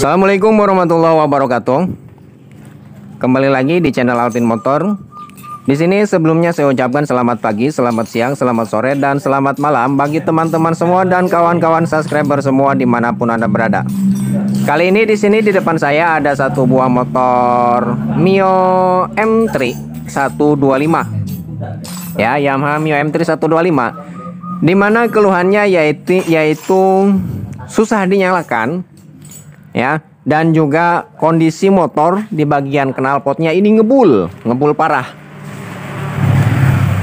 Assalamualaikum warahmatullahi wabarakatuh. Kembali lagi di channel Alvin Motor. Di sini sebelumnya saya ucapkan selamat pagi, selamat siang, selamat sore, dan selamat malam bagi teman-teman semua dan kawan-kawan subscriber semua dimanapun Anda berada. Kali ini di sini di depan saya ada satu buah motor Mio M3 125. Ya, Yamaha Mio M3 125. Dimana keluhannya yaitu susah dinyalakan. Ya, dan juga kondisi motor di bagian knalpotnya ini ngebul parah.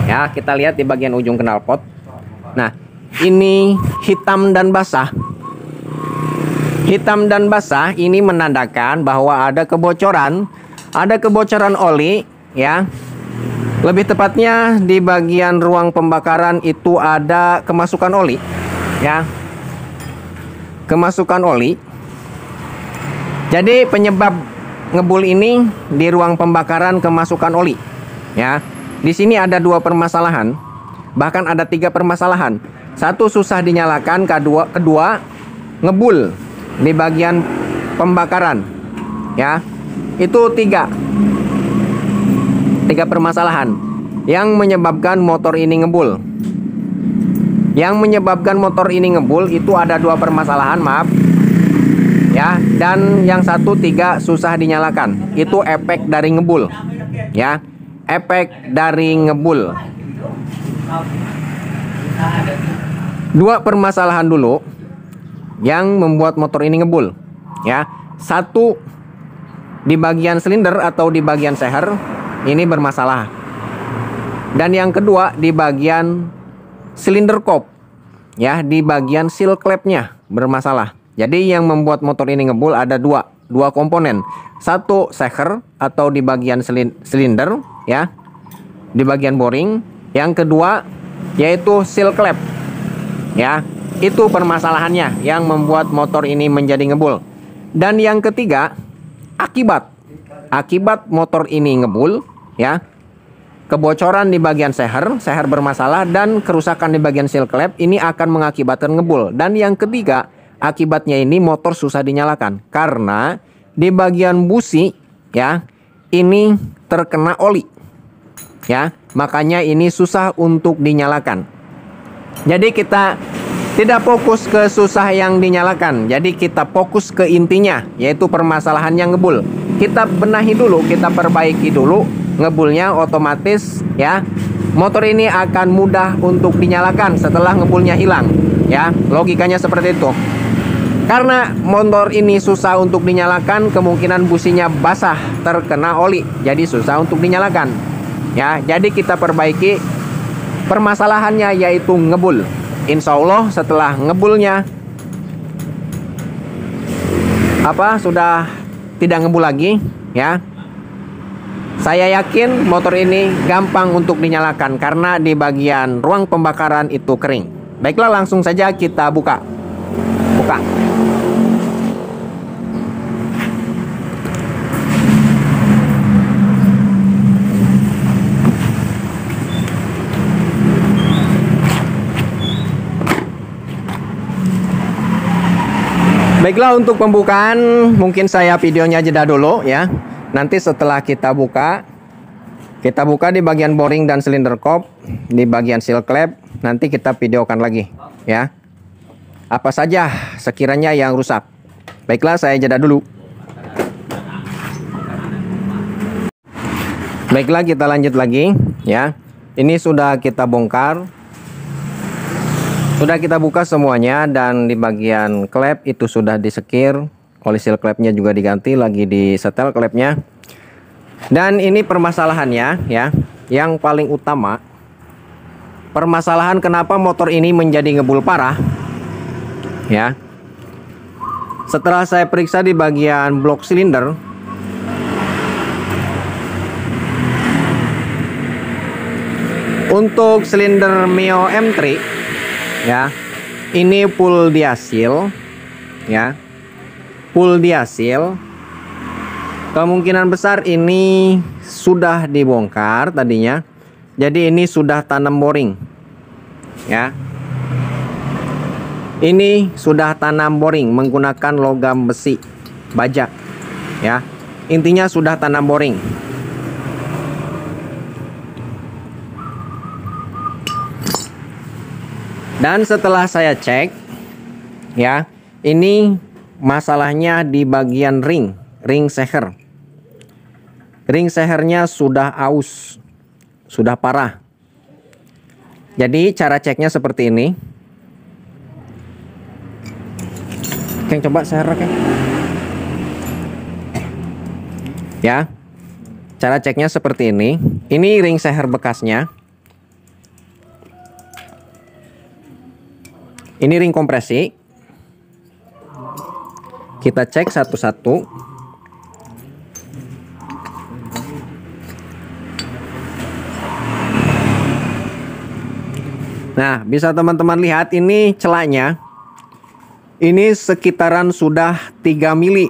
Ya, kita lihat di bagian ujung knalpot. Nah, ini hitam dan basah. Hitam dan basah ini menandakan bahwa ada kebocoran oli, ya. Lebih tepatnya di bagian ruang pembakaran itu ada kemasukan oli, ya. Kemasukan oli. Jadi penyebab ngebul ini di ruang pembakaran kemasukan oli. Ya, di sini ada dua permasalahan, bahkan ada tiga permasalahan. Satu, susah dinyalakan, kedua ngebul di bagian pembakaran. Ya, itu tiga permasalahan yang menyebabkan motor ini ngebul. Yang menyebabkan motor ini ngebul itu ada dua permasalahan, maaf. Ya, dan yang satu tiga susah dinyalakan. Itu efek dari ngebul. Ya, efek dari ngebul. Dua permasalahan dulu yang membuat motor ini ngebul. Ya, satu di bagian silinder atau di bagian seher ini bermasalah. Dan yang kedua di bagian silinder kop. Ya, di bagian seal clamp-nya bermasalah. Jadi yang membuat motor ini ngebul ada dua komponen. Satu, seher atau di bagian silinder, ya, di bagian boring. Yang kedua yaitu seal clamp. Ya, itu permasalahannya yang membuat motor ini menjadi ngebul. Dan yang ketiga, akibat motor ini ngebul, ya, kebocoran di bagian seher bermasalah, dan kerusakan di bagian seal clamp ini akan mengakibatkan ngebul. Dan yang ketiga, akibatnya ini motor susah dinyalakan karena di bagian busi, ya, ini terkena oli. Ya, makanya ini susah untuk dinyalakan. Jadi kita tidak fokus ke susah yang dinyalakan. Jadi kita fokus ke intinya, yaitu permasalahan yang ngebul. Kita benahi dulu, kita perbaiki dulu ngebulnya, otomatis, ya, motor ini akan mudah untuk dinyalakan setelah ngebulnya hilang. Ya, logikanya seperti itu. Karena motor ini susah untuk dinyalakan, kemungkinan businya basah terkena oli, jadi susah untuk dinyalakan. Ya, jadi kita perbaiki permasalahannya yaitu ngebul. Insya Allah setelah ngebulnya sudah tidak ngebul lagi, ya. Saya yakin motor ini gampang untuk dinyalakan karena di bagian ruang pembakaran itu kering. Baiklah, langsung saja kita buka. Baiklah, untuk pembukaan mungkin saya videonya jeda dulu, ya. Nanti setelah kita buka di bagian boring dan silinder kop, di bagian seal clamp, nanti kita videokan lagi, ya. Apa saja sekiranya yang rusak. Baiklah, saya jeda dulu. Baiklah, kita lanjut lagi, ya. Ini sudah kita bongkar. Sudah kita buka semuanya, dan di bagian klep itu sudah disekir, oli seal klepnya juga diganti, lagi di setel klepnya. Dan ini permasalahannya, ya, yang paling utama, permasalahan kenapa motor ini menjadi ngebul parah, ya. Setelah saya periksa di bagian blok silinder, untuk silinder Mio M3, ya, ini full diasil, ya, full diasil. Kemungkinan besar ini sudah dibongkar tadinya, jadi ini sudah tanam boring, ya. Ini sudah tanam boring menggunakan logam besi baja. Ya, intinya sudah tanam boring. Dan setelah saya cek, ya, ini masalahnya di bagian ring seher. Ring sehernya sudah aus, sudah parah. Jadi cara ceknya seperti ini. Keng, coba seher, Keng. Ya, cara ceknya seperti ini. Ini ring seher bekasnya. Ini ring kompresi. Kita cek satu-satu. Nah, bisa teman-teman lihat ini celahnya. Ini sekitaran sudah 3 mili.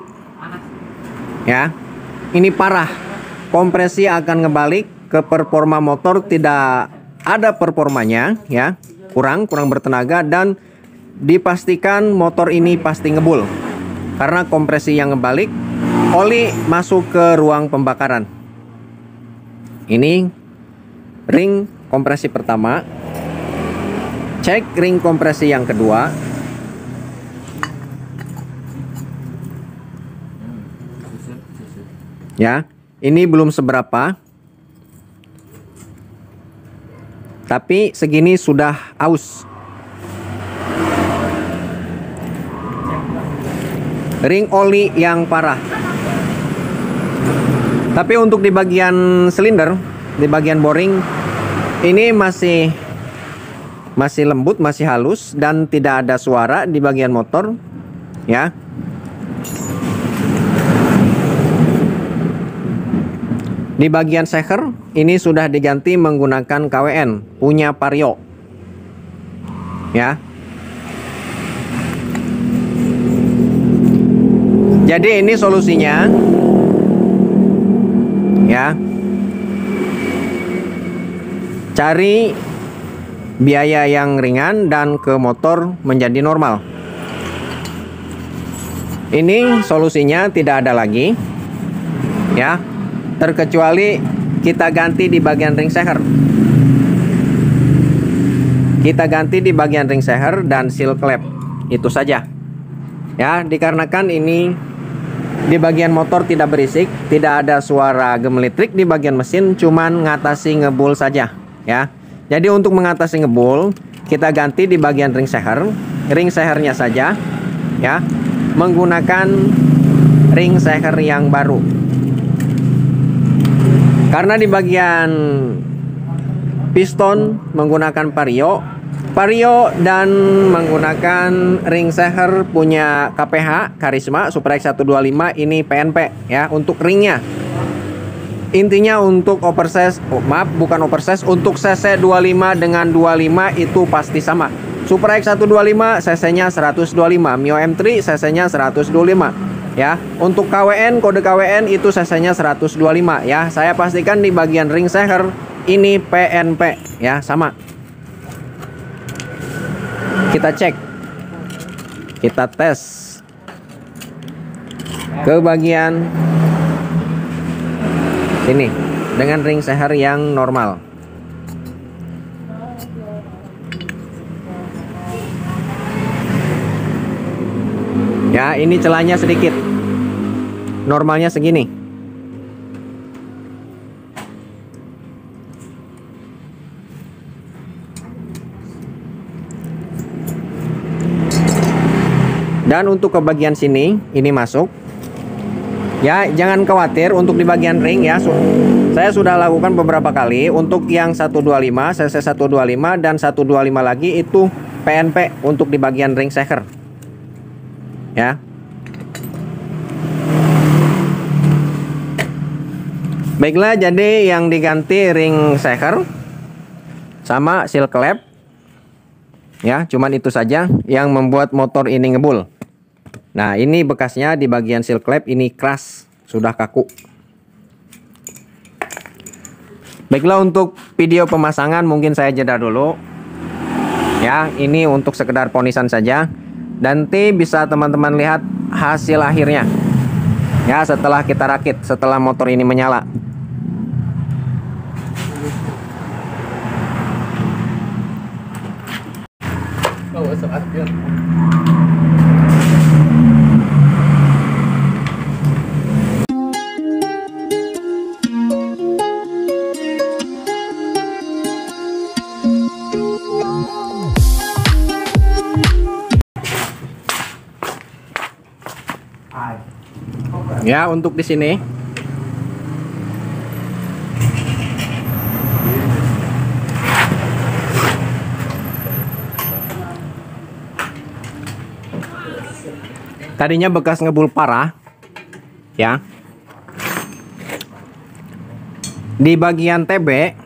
Ya. Ini parah. Kompresi akan ngebalik ke performa motor, tidak ada performanya, ya. Kurang bertenaga, dan dipastikan motor ini pasti ngebul karena kompresi yang ngebalik, oli masuk ke ruang pembakaran. Ini ring kompresi pertama. Cek ring kompresi yang kedua. Ya, ini belum seberapa, tapi segini sudah aus. Ring oli yang parah. Tapi untuk di bagian silinder, di bagian boring, ini masih lembut, masih halus, dan tidak ada suara di bagian motor, ya. Di bagian seher ini sudah diganti menggunakan KWN punya Vario, ya. Jadi ini solusinya, ya. Cari biaya yang ringan dan ke motor menjadi normal. Ini solusinya tidak ada lagi, ya. Terkecuali kita ganti di bagian ring seher. Kita ganti di bagian ring seher dan seal klep. Itu saja. Ya, dikarenakan ini di bagian motor tidak berisik, tidak ada suara gemelitrik di bagian mesin, cuman ngatasi ngebul saja, ya. Jadi untuk mengatasi ngebul, kita ganti di bagian ring sehernya saja, ya, menggunakan ring seher yang baru. Karena di bagian piston menggunakan Vario dan menggunakan ring seher punya KPH Karisma Super X125, ini PNP, ya, untuk ringnya. Intinya untuk oversize, bukan oversize, untuk CC 25 dengan 25 itu pasti sama. Super X125 CC-nya 125, Mio M3 CC-nya 125, ya. Untuk KWN, kode KWN itu CC-nya 125, ya. Saya pastikan di bagian ring seher ini PNP, ya, sama. Kita cek, kita tes ke bagian ini dengan ring seher yang normal. Ya, ini celahnya sedikit, normalnya segini. Dan untuk ke bagian sini, ini masuk. Ya, jangan khawatir untuk di bagian ring, ya. Saya sudah lakukan beberapa kali. Untuk yang 125, CC 125 dan 125 lagi itu PNP untuk di bagian ring seher. Ya. Baiklah, jadi yang diganti ring seher sama seal klep. Ya, cuman itu saja yang membuat motor ini ngebul. Nah, ini bekasnya di bagian seal klep, ini keras, sudah kaku. Baiklah, untuk video pemasangan mungkin saya jeda dulu. Ya, ini untuk sekedar ponisan saja. Nanti bisa teman-teman lihat hasil akhirnya. Ya, setelah kita rakit, setelah motor ini menyala. Ya, untuk di sini tadinya bekas ngebul parah, ya. Di bagian TB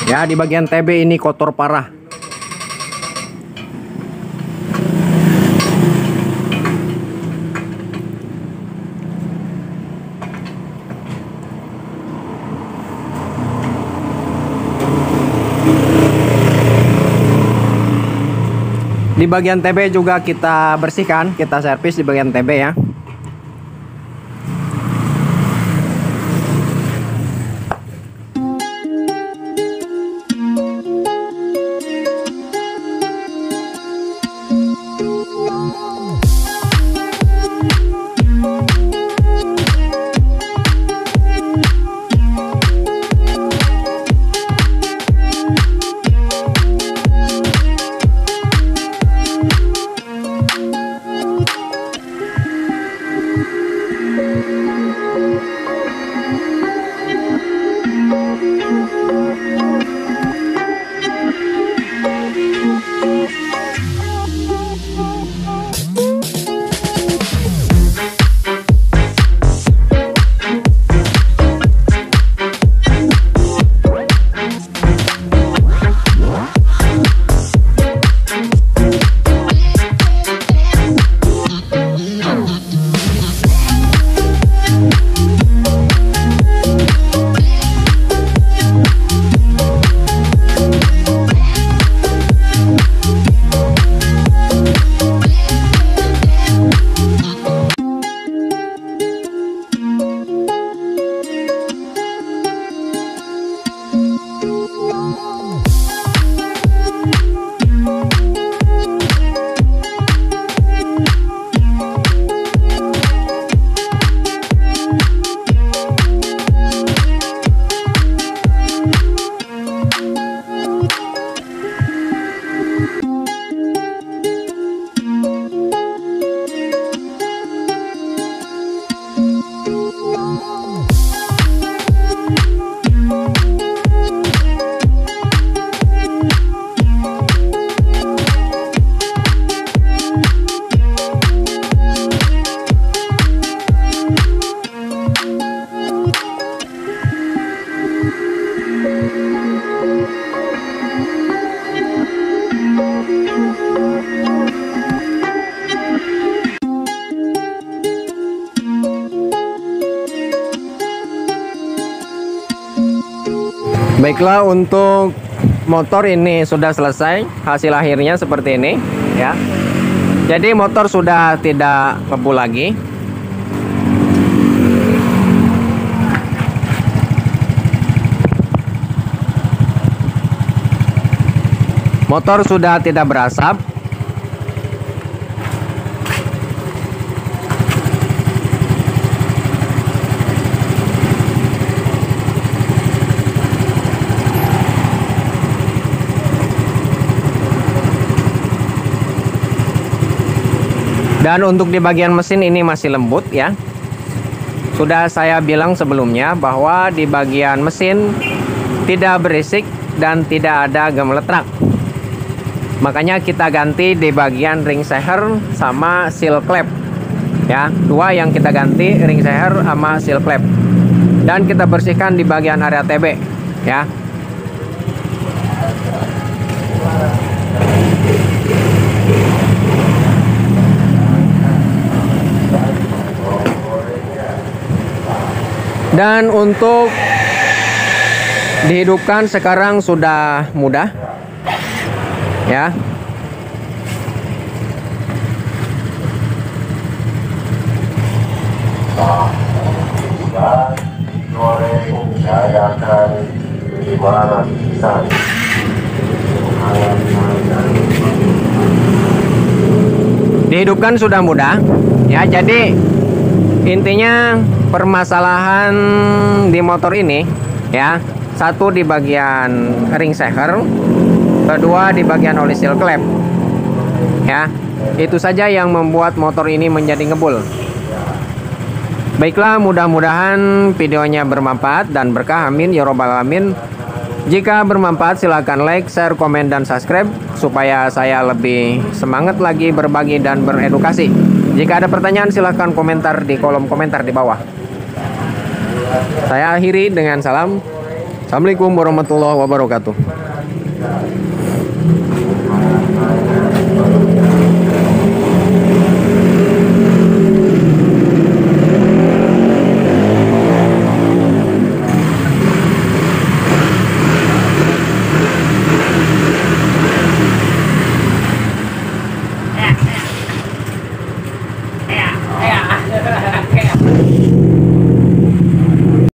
ya, di bagian TB ini kotor parah. Di bagian TB juga kita bersihkan, kita servis di bagian TB ya. Baiklah, untuk motor ini sudah selesai, hasil akhirnya seperti ini ya. Jadi motor sudah tidak ngebul lagi. Motor sudah tidak berasap. Dan untuk di bagian mesin ini masih lembut ya. Sudah saya bilang sebelumnya bahwa di bagian mesin tidak berisik dan tidak ada gemeletrak. Makanya kita ganti di bagian ring seher sama seal clamp. Ya, dua yang kita ganti, ring seher sama seal clamp. Dan kita bersihkan di bagian area TB ya. Dan untuk Dihidupkan sekarang sudah mudah, ya. Dihidupkan sudah mudah, ya. Jadi intinya permasalahan di motor ini, ya, satu di bagian ring seher, kedua di bagian oli seal clamp, ya. Itu saja yang membuat motor ini menjadi ngebul. Baiklah, mudah-mudahan videonya bermanfaat dan berkah, amin ya robbal alamin. Jika bermanfaat silahkan like, share, komen, dan subscribe supaya saya lebih semangat lagi berbagi dan beredukasi. Jika ada pertanyaan silahkan komentar di kolom komentar di bawah. Saya akhiri dengan salam. Assalamualaikum warahmatullahi wabarakatuh.